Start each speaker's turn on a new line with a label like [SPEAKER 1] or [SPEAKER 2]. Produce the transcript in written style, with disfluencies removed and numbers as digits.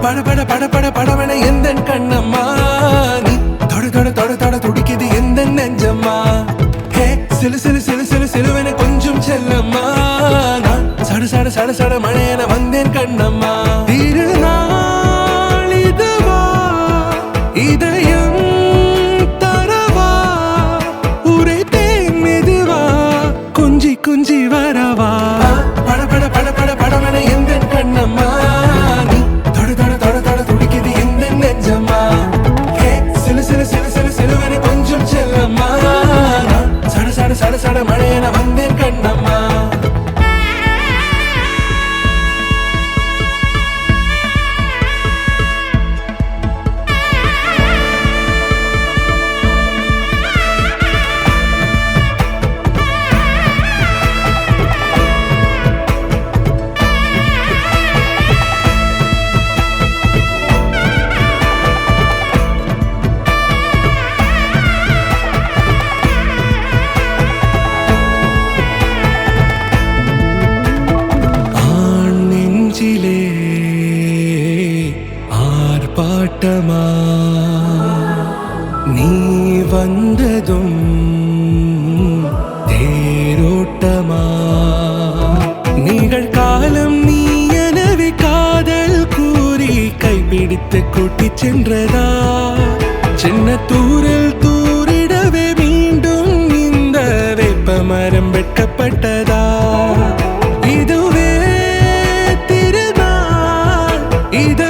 [SPEAKER 1] பட பட பட பட படவன எந்த கண்ணம்மா நீ தொட தொட தொட தொட துடிக்குது எந்த நெஞ்சம்மா ஹே சிலு சிலு சிலு சிலு சிலுவன கொஞ்சம் செல்லம்மா நான் சட சட சட சட மழையன வந்தேன் கண்ணம்மா திருநாள் இதுவா இதயம் தரவா உரைத்தேன் மெதுவா கொஞ்சி கொஞ்சி வரவா பட பட பட பட படவன எந்த கண்ணம்மா நீ தொட தொட தொட தொட துடிக்குது எந்த நெஞ்சம்மா ஹே சிலு சிலு சிலு சிலு சிலுவன கொஞ்சம் செல்லம்மா நான் சட சட சட சட மழையன வந்தேன் கண்ணம்மா ஆர்ப்பாட்டமா நீ வந்ததும் தேரோட்டமா நிகழ்காலம் நீ எனவே காதல் கூறி கைப்பிடித்து கூட்டிச் சென்றதா சின்ன தூரில் தூரிடவே மீண்டும் இந்த வேப்ப மரம் வெட்கப்பட்டதா இதுவே திருநாள் இது